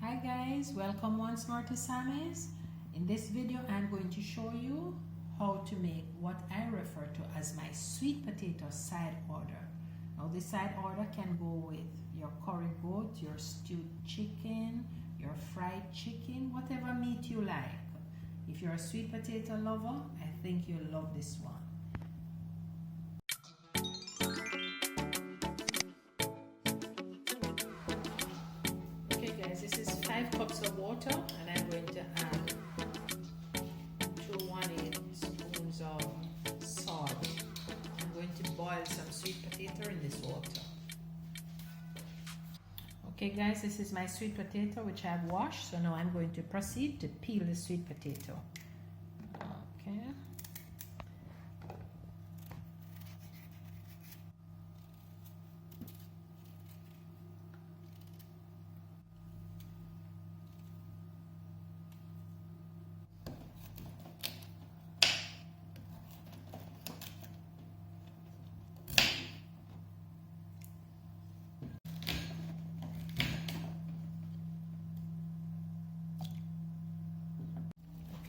Hi guys, welcome once more to Sammy's. In this video I'm going to show you how to make what I refer to as my sweet potato side order. Now this side order can go with your curry goat, your stewed chicken, your fried chicken, whatever meat you like. If you're a sweet potato lover, I think you'll love this one. This is 5 cups of water, and I'm going to add 2 1/8 spoons of salt. I'm going to boil some sweet potato in this water. Okay guys, this is my sweet potato which I've washed, so now I'm going to proceed to peel the sweet potato. Okay.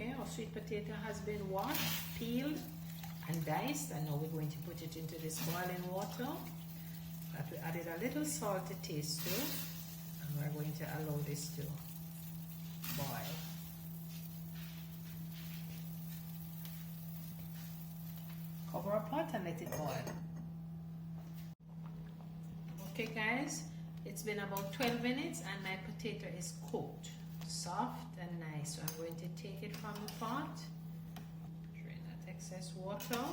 Okay, our sweet potato has been washed, peeled, and diced, and now we're going to put it into this boiling water that we added a little salt to taste to, and we're going to allow this to boil. Cover a pot and let it boil. Okay guys, it's been about 12 minutes and my potato is cooked. Soft and nice. So I'm going to take it from the pot, drain that excess water,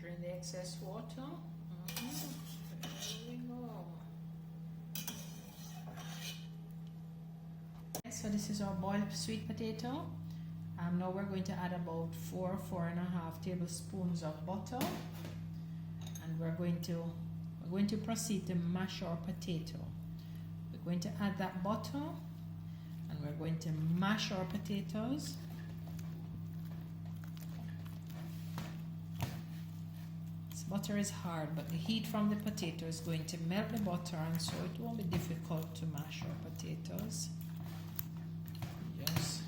drain the excess water. There we go. So this is our boiled sweet potato. Now we're going to add about 4.5 tablespoons of butter, and we're going to proceed to mash our potato. We're going to add that butter, and we're going to mash our potatoes. This butter is hard, but the heat from the potato is going to melt the butter, and so it won't be difficult to mash our potatoes. Yes.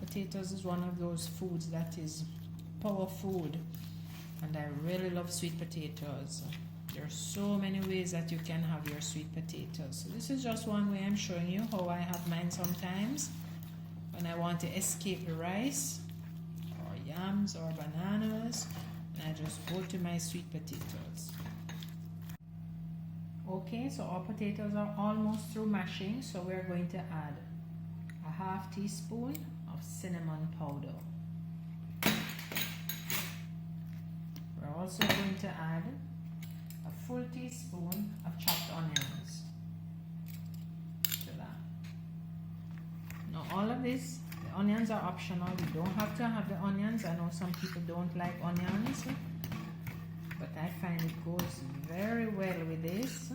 Potatoes is one of those foods that is power food, and I really love sweet potatoes. There are so many ways that you can have your sweet potatoes. So this is just one way I'm showing you how I have mine sometimes when I want to escape the rice or yams or bananas, and I just go to my sweet potatoes. Okay, so our potatoes are almost through mashing, so we're going to add a 1/2 teaspoon of cinnamon powder. We're also going to add a full teaspoon of chopped onions to that. Now all of this, the onions are optional. You don't have to have the onions. I know some people don't like onions, but I find it goes very well with this.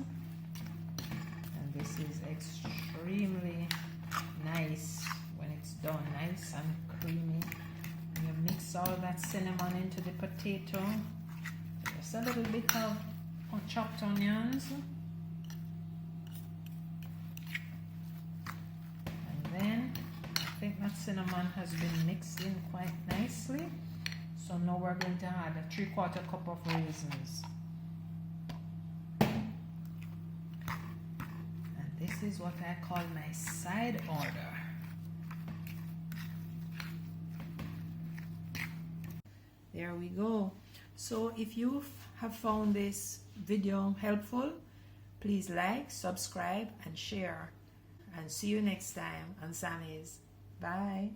And this is extremely nice when it's done, nice and creamy. And you mix all that cinnamon into the potato. Just a little bit of chopped onions, and then I think that cinnamon has been mixed in quite nicely, so now we're going to add a 3/4 cup of raisins, and this is what I call my side order. There we go. So if you have found this video helpful, please like, subscribe, and share. And see you next time on Sammy's. Bye.